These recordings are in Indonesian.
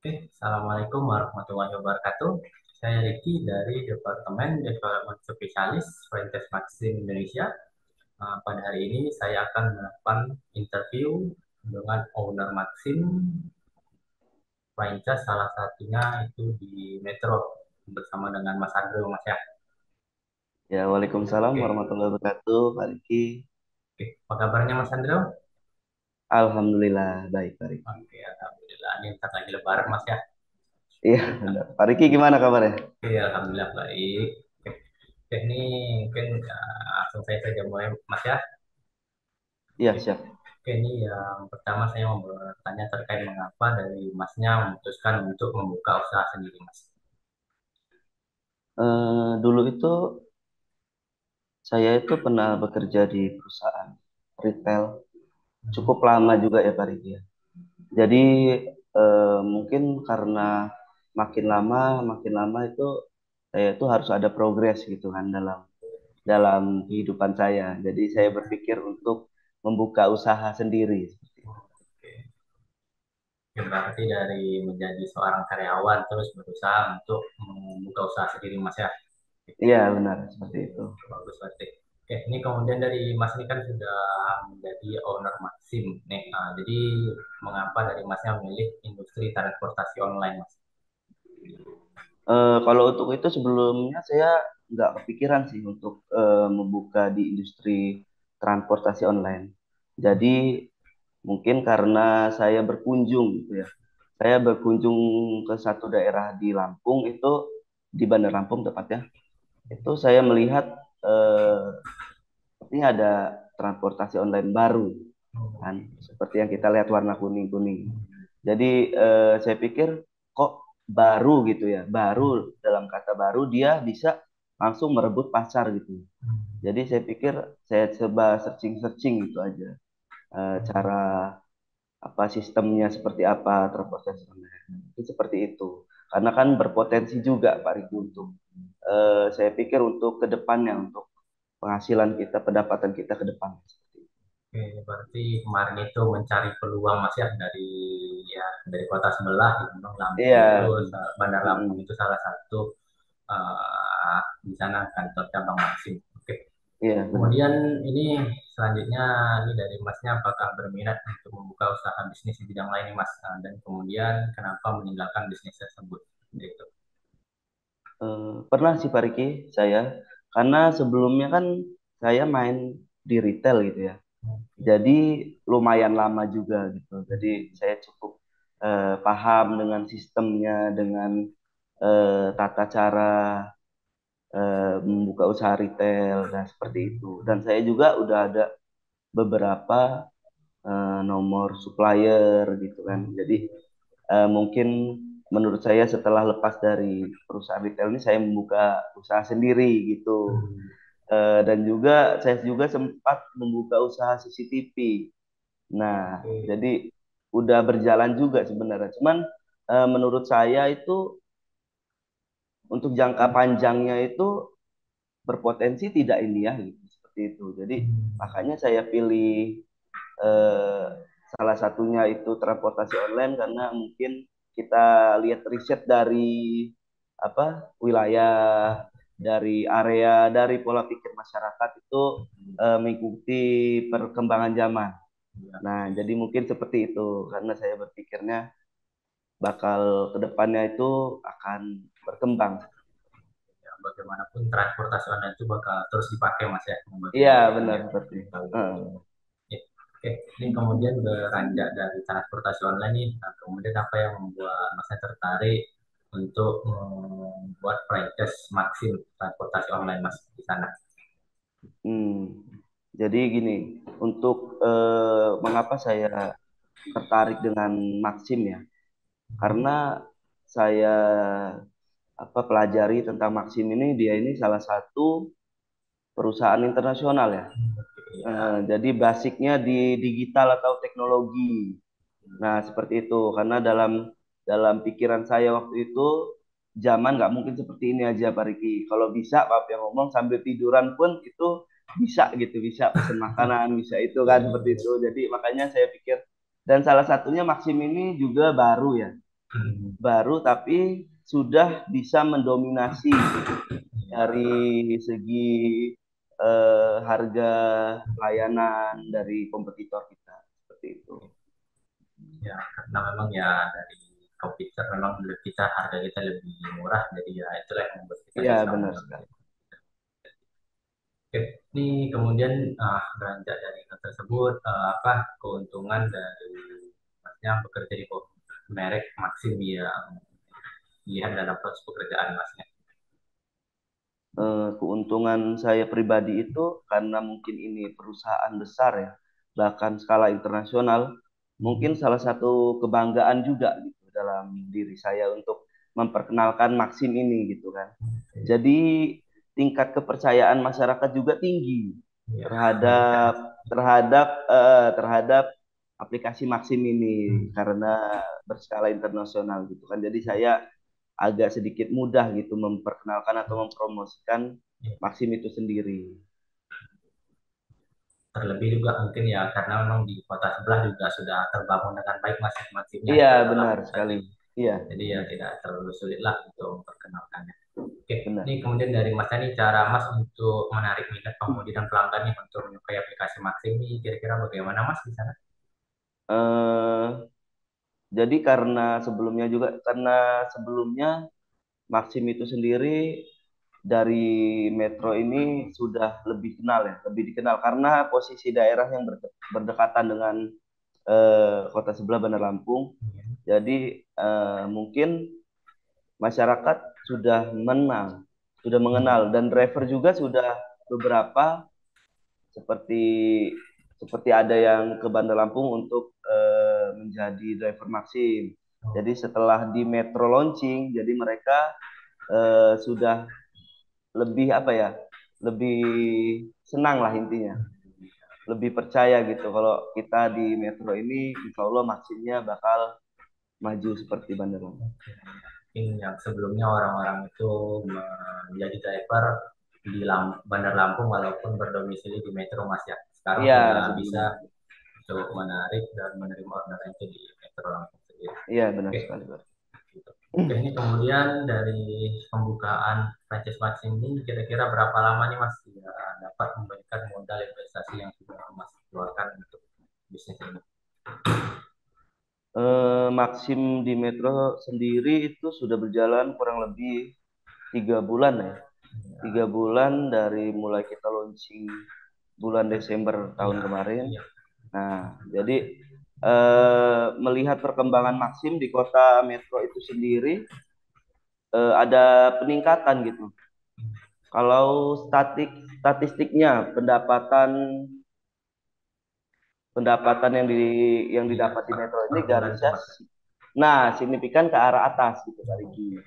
Assalamualaikum warahmatullahi wabarakatuh. Saya Riki dari Departemen Development Spesialis Franchise Maxim Indonesia. Pada hari ini saya akan melakukan interview dengan owner Maxim franchise salah satunya itu di Metro bersama dengan Mas Andrew, Mas ya. Ya, Waalaikumsalam Oke, warahmatullahi wabarakatuh, Pak Riki. oke. Apa kabarnya Mas Andrew? Alhamdulillah, baik, Pak Riki. Oke, alhamdulillah. Ini ntar lagi Lebaran Mas ya. Iya, benar. Pak Riki gimana kabarnya? Oke, alhamdulillah baik. Oke, oke, ini mungkin langsung saya saja mulai Mas ya. Iya, siap. Oke, ini yang pertama saya mau bertanya terkait mengapa dari Masnya memutuskan untuk membuka usaha sendiri, Mas. Dulu itu saya itu pernah bekerja di perusahaan retail Mhm. cukup lama juga ya, Pak Riki, ya. Jadi mungkin karena makin lama itu saya itu harus ada progres gitu kan dalam dalam kehidupan saya. Jadi saya berpikir untuk membuka usaha sendiri. Oke, oke, berarti dari menjadi seorang karyawan terus berusaha untuk membuka usaha sendiri, Mas ya. Iya, benar seperti itu. Bagus berarti. Oke, ini kemudian dari Mas ini kan sudah menjadi owner Maxim nih. Jadi mengapa dari Masnya memilih industri transportasi online, Mas? Kalau untuk itu sebelumnya saya nggak kepikiran sih untuk membuka di industri transportasi online. Jadi mungkin karena saya berkunjung gitu ya. Saya berkunjung ke satu daerah di Lampung itu di Bandar Lampung tepatnya. Itu saya melihat ini ada transportasi online baru kan, seperti yang kita lihat warna kuning-kuning. Jadi saya pikir kok baru gitu ya, baru dalam kata baru dia bisa langsung merebut pasar gitu. Jadi saya pikir saya coba searching-searching gitu aja. Cara apa sistemnya seperti apa transportasi online. Itu seperti itu. Karena kan berpotensi juga Pak Riki untuk saya pikir untuk kedepannya untuk penghasilan kita, pendapatan kita ke depan. Oke, berarti kemarin itu mencari peluang Mas ya dari kota sebelah di Gunung Lampung itu Iya, Bandar Lampung mm, itu salah satu di sana kantor cabang Maxim. Oke. iya benar. Kemudian ini selanjutnya ini dari Masnya apakah berminat untuk membuka usaha bisnis di bidang lain nih Mas? Dan kemudian kenapa meninggalkan bisnis tersebut? Gitu. Pernah sih Pak Riki, saya karena sebelumnya kan saya main di retail gitu ya. Oke. Jadi lumayan lama juga gitu. Jadi saya cukup paham dengan sistemnya, dengan tata cara membuka usaha retail dan seperti itu. Dan saya juga udah ada beberapa nomor supplier gitu kan. Jadi mungkin menurut saya setelah lepas dari perusahaan retail ini saya membuka usaha sendiri gitu. Dan juga saya juga sempat membuka usaha CCTV. Nah, Oke. jadi udah berjalan juga sebenarnya. Cuman menurut saya itu untuk jangka panjangnya itu berpotensi tidak ini ya gitu, seperti itu. Jadi makanya saya pilih eh, salah satunya itu transportasi online karena mungkin kita lihat riset dari apa wilayah, dari area, dari pola pikir masyarakat itu mengikuti perkembangan zaman. Ya, Nah, jadi mungkin seperti itu karena saya berpikirnya bakal kedepannya itu akan berkembang. ya, bagaimanapun transportasi online itu bakal terus dipakai Mas ya Iya, sebagai benar ya, seperti itu. Ya, oke, ini kemudian beranjak dari transportasi online nih, nah, kemudian apa yang membuat Masnya tertarik untuk membuat franchise Maxim transportasi online Mas di sana? Hmm. Jadi gini, untuk mengapa saya tertarik dengan Maxim ya? Mhm. Karena saya apa pelajari tentang Maxim ini, dia ini salah satu perusahaan internasional ya. Ya, Jadi basicnya di digital atau teknologi. Nah, seperti itu. Karena dalam dalam pikiran saya waktu itu zaman nggak mungkin seperti ini aja Pak Riki. Kalau bisa Pak yang ngomong sambil tiduran pun itu bisa gitu, bisa pesen makanan, bisa itu kan ya, seperti itu. Jadi makanya saya pikir dan salah satunya Maxim ini juga baru ya. Hmm. baru tapi sudah bisa mendominasi dari segi harga layanan dari kompetitor kita seperti itu. Ya, karena memang ya dari komputer memang dulu kita harga kita lebih murah, jadi ya itulah yang membuat kita Iya, bisa benar sekali. mendominasi. Oke, ini kemudian beranjak dari hal tersebut, apa keuntungan dari masnya bekerja di merek Maxim yang lihat dalam proses pekerjaan masnya? Keuntungan saya pribadi itu karena mungkin ini perusahaan besar ya, bahkan skala internasional, mungkin Hmm. salah satu kebanggaan juga gitu dalam diri saya untuk memperkenalkan Maxim ini gitu kan. Oke. Jadi tingkat kepercayaan masyarakat juga tinggi Ya, meningkat. terhadap terhadap aplikasi Maxim ini Hmm. karena berskala internasional gitu kan. Jadi saya agak sedikit mudah gitu memperkenalkan atau mempromosikan Ya. Maxim itu sendiri. Terlebih juga mungkin ya karena memang di kota sebelah juga sudah terbangun dengan baik masing-masingnya Iya, di kota benar Lampung sekali. tadi. Iya, Jadi ya benar, tidak terlalu sulit lah untuk memperkenalkannya. Oke, ini benar. kemudian dari Mas ini cara Mas untuk menarik minat pengemudi dan pelanggan nih untuk menyukai aplikasi Maxim ini kira-kira bagaimana Mas di sana? Eh, jadi karena sebelumnya Maxim itu sendiri dari Metro ini sudah lebih kenal ya, lebih dikenal karena posisi daerah yang berdekatan dengan kota sebelah Bandar Lampung. Jadi mungkin masyarakat sudah mengenal dan driver juga sudah beberapa seperti seperti ada yang ke Bandar Lampung untuk menjadi driver Maxim. Jadi setelah di Metro launching, jadi mereka sudah lebih apa ya, lebih senang lah intinya, lebih percaya gitu kalau kita di Metro ini, insya Allah Maximnya bakal maju seperti Bandar Lampung. Mungkin yang sebelumnya orang-orang itu menjadi driver di Bandar Lampung walaupun berdomisili di Metro Mas ya. Sekarang Iya sudah bisa sebelumnya, untuk menarik dan menerima orderan itu di Metro Lampung sendiri. iya benar Oke, sekali Pak. gitu. Oke, ini kemudian dari pembukaan franchise Mas ini kira-kira berapa lama nih Mas ya, dapat memberikan modal investasi yang sudah Mas keluarkan untuk bisnis ini? Maxim di Metro sendiri itu sudah berjalan kurang lebih 3 bulan ya. Ya, 3 bulan dari mulai kita launching bulan Desember tahun ya, kemarin. ya. Nah, jadi melihat perkembangan Maxim di kota Metro itu sendiri ada peningkatan gitu. Kalau statistiknya pendapatan yang Iya, didapat di Metro per ini bulan itu garisnya Mas. signifikan ke arah atas gitu Kak Riki.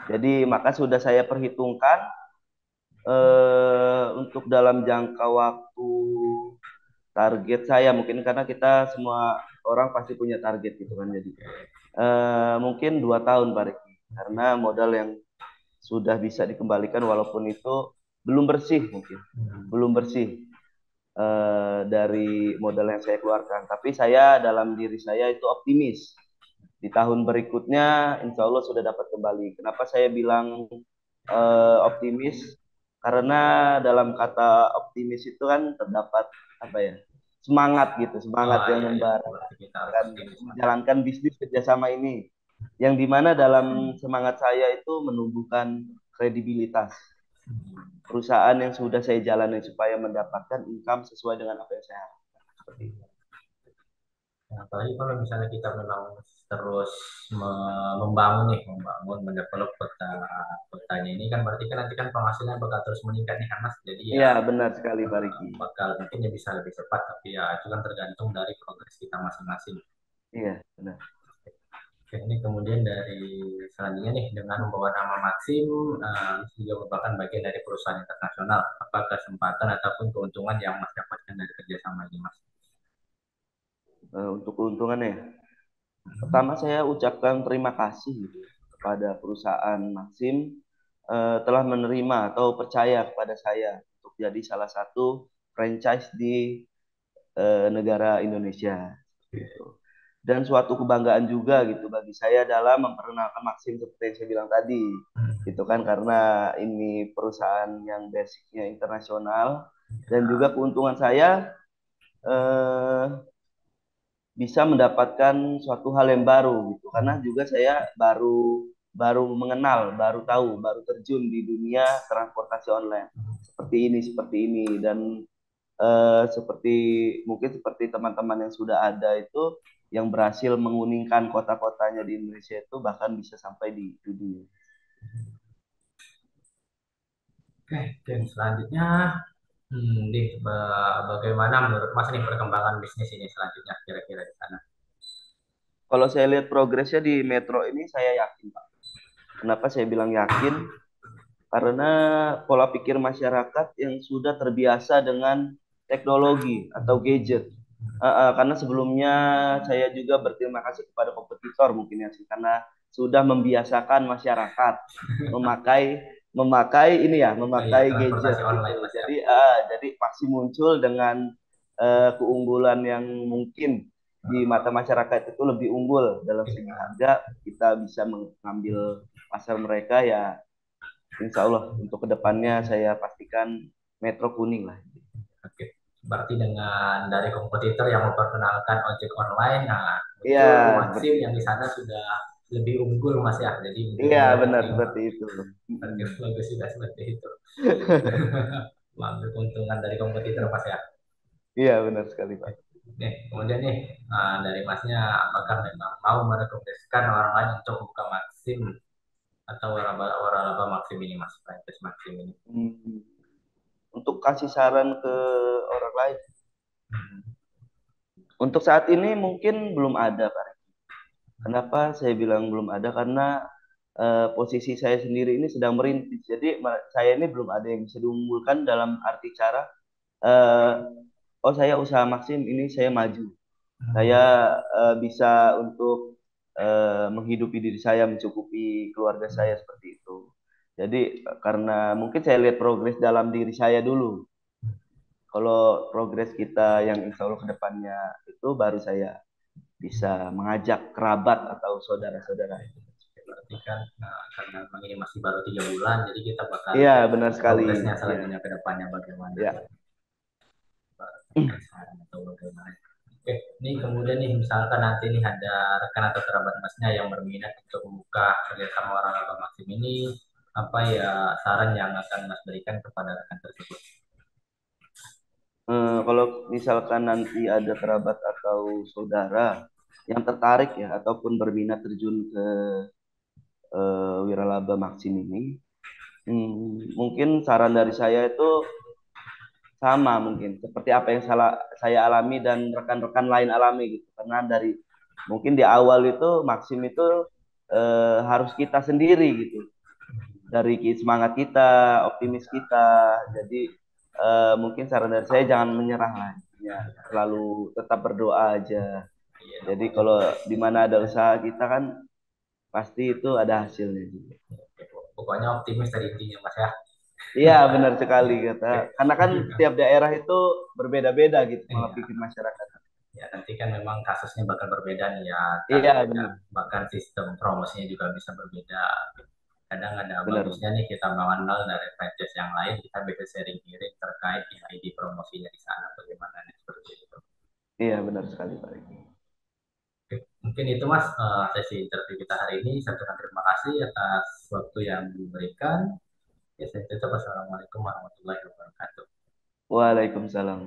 Jadi maka sudah saya perhitungkan untuk dalam jangka waktu target saya mungkin karena kita semua orang pasti punya target gitu kan jadi mungkin 2 tahun Pak Riki karena modal yang sudah bisa dikembalikan walaupun itu belum bersih mungkin Hmm. belum bersih dari modal yang saya keluarkan tapi saya dalam diri saya itu optimis di tahun berikutnya insya Allah sudah dapat kembali. Kenapa saya bilang optimis? Karena dalam kata optimis itu kan terdapat apa ya semangat gitu, semangat Oh yang iya ya, membara berarti kita harus akan optimis Mas. menjalankan bisnis kerjasama ini. Yang dimana dalam semangat saya itu menumbuhkan kredibilitas Hmm. perusahaan yang sudah saya jalani supaya mendapatkan income sesuai dengan apa yang saya harapkan. Seperti itu. Nah, apalagi kalau misalnya kita memang terus membangun nih, membangun, mendevelop kotanya ini kan berarti kan nanti kan penghasilan bakal terus meningkat nih kan Mas. Jadi ya Iya benar sekali Pak Riki. bakal mungkin ya bisa lebih cepat, tapi ya itu kan tergantung dari progres kita masing-masing. Iya benar. Oke, ini kemudian dari selanjutnya nih dengan membawa nama Maxim juga merupakan bagian dari perusahaan internasional. Apa kesempatan ataupun keuntungan yang Mas dapatkan dari kerjasama ini Mas? Untuk keuntungannya ya. Pertama saya ucapkan terima kasih gitu kepada perusahaan Maxim telah menerima atau percaya kepada saya untuk jadi salah satu franchise di negara Indonesia gitu. dan suatu kebanggaan juga gitu bagi saya dalam memperkenalkan Maxim seperti yang saya bilang tadi gitu kan, karena ini perusahaan yang basicnya internasional, dan juga keuntungan saya eh, bisa mendapatkan suatu hal yang baru gitu, karena juga saya baru baru mengenal, baru tahu, baru terjun di dunia transportasi online seperti ini, dan seperti mungkin seperti teman-teman yang sudah ada itu yang berhasil menguningkan kota-kotanya di Indonesia itu bahkan bisa sampai di dunia. Oke, dan selanjutnya, bagaimana menurut Mas nih perkembangan bisnis ini selanjutnya kira-kira di sana? Kalau saya lihat progresnya di Metro ini saya yakin Pak. Kenapa saya bilang yakin? Karena pola pikir masyarakat yang sudah terbiasa dengan teknologi atau gadget. Karena sebelumnya saya juga berterima kasih kepada kompetitor mungkin ya sih, karena sudah membiasakan masyarakat memakai memakai ini ya, Oh iya, memakai transportasi gadget online gitu. Mas ya. Jadi pasti muncul dengan keunggulan yang mungkin di mata masyarakat itu lebih unggul dalam segi Iya. harga. Kita bisa mengambil pasar mereka ya. Insya Allah untuk kedepannya saya pastikan Metro kuning lah. Oke. Berarti dengan dari kompetitor yang memperkenalkan ojek online, nah Iya, muncul seperti Maxim yang di itu. sana sudah lebih unggul Mas ya. Jadi Iya, mulai benar diterima. seperti itu. Oke, bagus juga seperti itu. Mengambil keuntungan dari kompetitor Mas ya. Iya, benar sekali, Pak. Nih, kemudian nih dari Masnya, apakah memang mau merekomendasikan orang lain untuk membuka Maxim atau waralaba Maxim ini Mas, franchise Maxim ini? Hmm. Untuk kasih saran ke orang lain. Untuk saat ini mungkin belum ada, Pak. Kenapa saya bilang belum ada? Karena posisi saya sendiri ini sedang merintis. Jadi saya ini belum ada yang bisa diunggulkan dalam arti cara, eh, oh saya usaha Maxim ini saya maju. Saya bisa untuk menghidupi diri saya, mencukupi keluarga saya seperti itu. Jadi karena mungkin saya lihat progres dalam diri saya dulu. Kalau progres kita yang insya Allah kedepannya itu baru saya bisa mengajak kerabat atau saudara-saudara. Berarti kan karena memang ini masih baru 3 bulan, jadi kita bakal Iya, lihat benar sekali. progresnya Iya, selanjutnya ke depannya bagaimana. ya. Saran atau bagaimana. Oke, ini kemudian nih misalkan nanti nih ada rekan atau kerabat Masnya yang berminat untuk membuka kerjasama orang abang Maxim ini, apa ya saran yang akan Mas berikan kepada rekan tersebut? Kalau misalkan nanti ada kerabat atau saudara yang tertarik ya ataupun berminat terjun ke Wiralaba Maxim ini, mungkin saran dari saya itu sama mungkin seperti apa yang saya alami dan rekan-rekan lain alami gitu. Karena dari mungkin di awal itu Maxim itu harus kita sendiri gitu. Dari semangat kita, optimis kita. Jadi mungkin saran dari saya jangan menyerah lah. Ya, selalu tetap berdoa aja. Iya, Jadi kalau di mana ada usaha kita kan pasti itu ada hasilnya juga. pokoknya optimis dari intinya Mas ya. Iya, benar sekali kata. Oke. Karena kan tiap daerah itu berbeda-beda gitu pola Iya, pikir masyarakat. ya nanti kan memang kasusnya bakal berbeda nih ya, Iya, benar. bahkan sistem promosinya juga bisa berbeda. Kadang ada Benar. bagusnya nih kita mengenal dari franchise yang lain, kita bisa sharing-sharing terkait ya, ide promosinya di sana bagaimana nih, seperti itu. Iya, benar sekali Pak Riki. Oke, mungkin itu Mas sesi interview kita hari ini. Saya ucapkan terima kasih atas waktu yang diberikan. Ya, saya tutup. Wassalamualaikum warahmatullahi wabarakatuh. Waalaikumsalam.